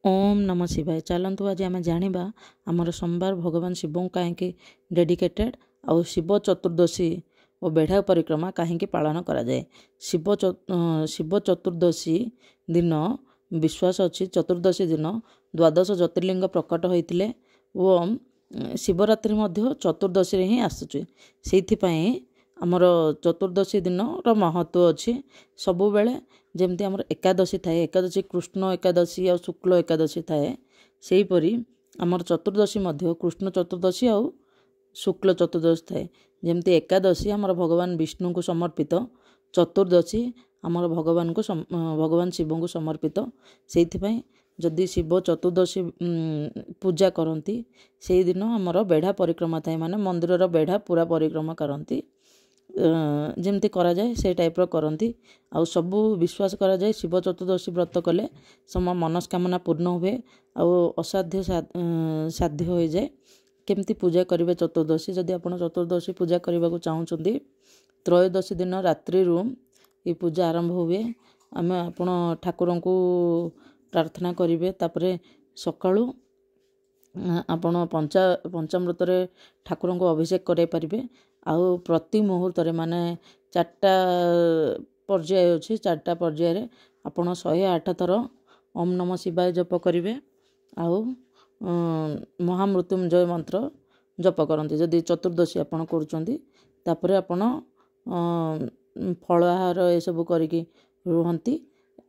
ओम नमः शिवाय। चलतु आज आम जाना आमर सोमवार भगवान शिव कहीं डेडिकेटेड आउ शिव चतुर्दशी और बेढ़ा परिक्रमा कहीं पालन कराए। शिव चतुर्दशी दिन विश्वास अच्छी चतुर्दशी दिन द्वादश ज्योतिर्लिंग प्रकट होते और शिवरात्रि चतुर्दशी ही आसूँ से आमर चतुर्दशी दिन महत्व अच्छी सबु बेले जमती आमर एकादशी थाए एकादशी कृष्ण एकादशी और शुक्ल एकादशी थाए सेहीपरि आमर चतुर्दशी कृष्ण चतुर्दशी और शुक्ल चतुर्दशी थाए। जमती एकादशी आमर भगवान विष्णु को समर्पित, चतुर्दशी आमर भगवान शिव को समर्पित। से जदि शिव चतुर्दशी पूजा करती से दिन आमर बेढ़ा परिक्रमा थाए माने मंदिर बेढ़ा पूरा परिक्रमा करती जमती करा जाए से टाइप करती। आउ सबू विश्वास करा जाए शिव चतुर्दशी व्रत कले सम मनस्कामना पूर्ण हुए आउ असाध्य साध्य हो जाए। केमती पूजा करेंगे चतुर्दशी जदि आप चतुर्दशी पूजा करने को चाहते त्रयोदशी दिन रात्रि ये पूजा आरंभ हुए। आम आप ठाकुर को प्रार्थना करेंगे तापरे सकाळु आपण पंचामृत ठाकुर को अभिषेक कराई पारे। आउ प्रति मुहूर्त माने 4टा पर्याय अच्छी 4टा पर्याय आपण 108 थर ओम नमः शिवाय जप करेंगे। आउ महामृत्युंजय मंत्र जप करते जदि चतुर्दशी आपण कर आपण फलाहार ये सब करी रुहंती।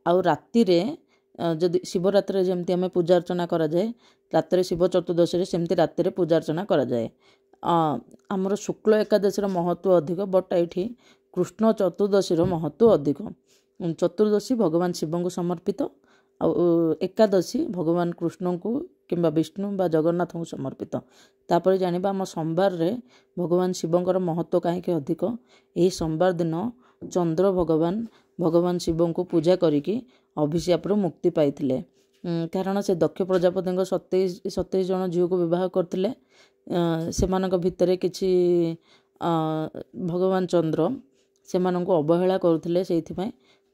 आउ राति जदि शिवरात्रि जमती आम पूजा अर्चना करा जाए रात शिव चतुर्दशी सेमती राति पूजा अर्चना करा जाए। आमर शुक्ल एकादशी महत्व अधिक बट ये कृष्ण चतुर्दशी महत्व अधिक। चतुर्दशी भगवान शिव को समर्पित एकादशी भगवान कृष्ण को किंबा विष्णु बा जगन्नाथ को समर्पित। तापर जानिबा आम सोमवार रे भगवान शिवंकर महत्व कहीं अधिक। यही सोमवार दिन चंद्र भगवान शिव को पूजा करिकी अभिशाप मुक्ति पाइथिले। कारण से दक्ष प्रजापति 27 जन झील को विवाह करते से भितर किछि भगवान चंद्र से अवहेला करुले से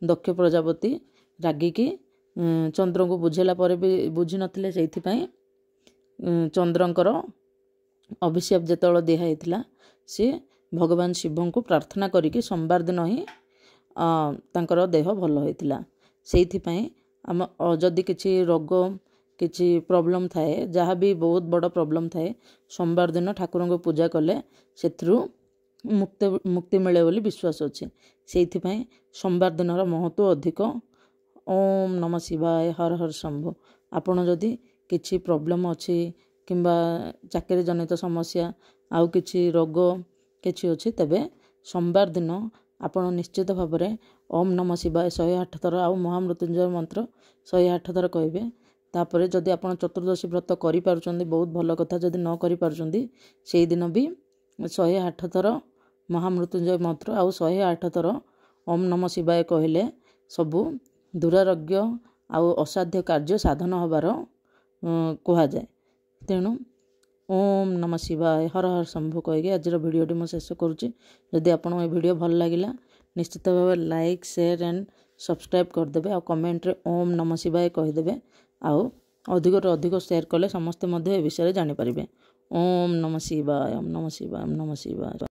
दक्ष प्रजापति रागिकी चंद्र को बुझेला पर भी बुझी नथिले से चंद्रंकर अभिशाप जेतବେଳେ दिया होता सी भगवान शिव को प्रार्थना करिकी सोमवार दिन ही तांकर देह भल होता। से आम जदि किसी रोग किसी प्रॉब्लम थाए जहाँ भी बहुत बड़ प्रॉब्लम थाए सोमवार दिन ठाकुर को पूजा कले से मुक्ति मिले बोली विश्वास अच्छे। से सोमवार दिन महत्व अधिक। ओम नमः शिवाय। हर हर शंभु। आपण जदि किसी प्रॉब्लम अच्छी किंबा चाकरी जनित समस्या आउ किसी रोग किसी अच्छी तेबे सोमवार दिन आपण निश्चित भाव में ओम नमः शिवाय 108 थर आउ महामृत्युंजय मंत्र 108 थर कहे। तापर जदि आप चतुर्दशी व्रत करि पारुचंदी बहुत भल कथा। जदि न करि पारुचंदी से दिन भी 108 थर महामृत्युंजय मंत्र आउ 108 थर ओम नमः शिवाय कहले सबू दुरारोग्य आउ असाध्य कार्य साधन होबार कह जाए। तेणु ओम नमः शिवाय। हर हर शंभु कहीकि आज भिडियोटी मुझे शेष करुच्ची। जदि आपको ये वीडियो भल लगिला निश्चित भाव लाइक शेयर एंड सब्सक्राइब करदे आ कमेंट रे ओम नमः शिवाय कहीदेवे। आउ अधिक अधिक शेयर कले समस्ते ए विषय जानी पारिबे। ओम नमः शिवाय। ओम नमः शिवाय। ओम नमः शिवाय।